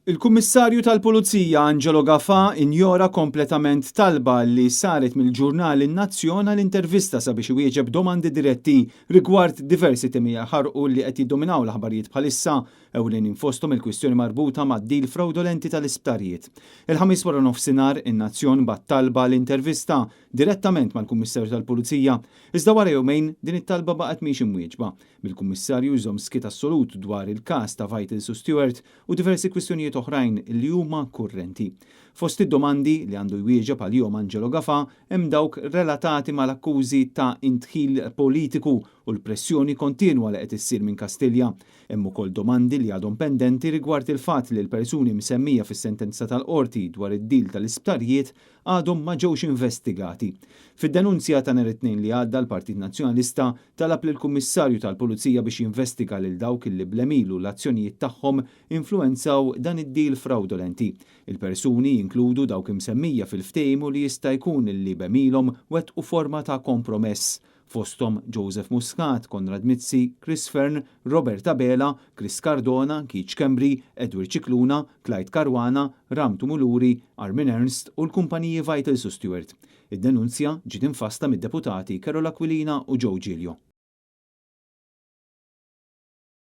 Il-Kummissarju tal-Pulizija Angelo Gafà injora kompletament talba li saret mill-ġurnal In-Nazzjon għall-intervista sabiex iwieġeb domandi diretti rigward diversi temi ħarqu li qed jiddominaw l-aħbarijiet bħalissa ewlenin fosthom il-kwistjoni marbuta mad-dil fraudolenti tal-isptarijiet. Il-ħamis wara nofsinhar In-Nazzjon bat talba l-intervista direttament mal-Kummissarju tal-Pulizija, iżda wara jumejn din it-talba baqgħet mhix imwieġba. Mill-Kummissarju jżomm skit assolut dwar il-każ ta' Vital Su Stewart u diversi kwistjonijiet oħrajn li huma kurrenti. Fost id-domandi li għandu jwieġeb għalihom Angelo Gafà hemm dawk relatati mal-akkużi ta' intħil politiku u l-pressjoni kontinwa li qed issir minn Kastilja. Hemm ukoll domandi li għadhom pendenti rigward il-fatt li l-persuni msemmija fis-sentenza tal-qorti dwar id-dil tal-isptarijiet għadhom ma ġewx investigati. Fid-denunzja ta' nhar it-tnejn li għadda l-Partit Nazzjonalista talab lill-Kummissarju tal-Pulizija biex jinvestiga lil dawk li blemilu l-azzjonijiet tagħhom influenzaw dan id-dil fraudolenti. Il-persuni jinkludu dawk imsemmija fil-ftehim u li jista' jkun illi bemilhom wettqu forma ta' kompromess. Fosthom Joseph Muscat, Konrad Mizzi, Chris Fern, Robert Abela, Chris Cardona, Keith Kembri, Edward Cicluna, Clyde Caruana, Ramtu Muluri, Armin Ernst u l-kumpaniji Vital Su Stewart. Id-denunzja ġiet infasta mid-deputati Carola Aquilina u Joe Giglio.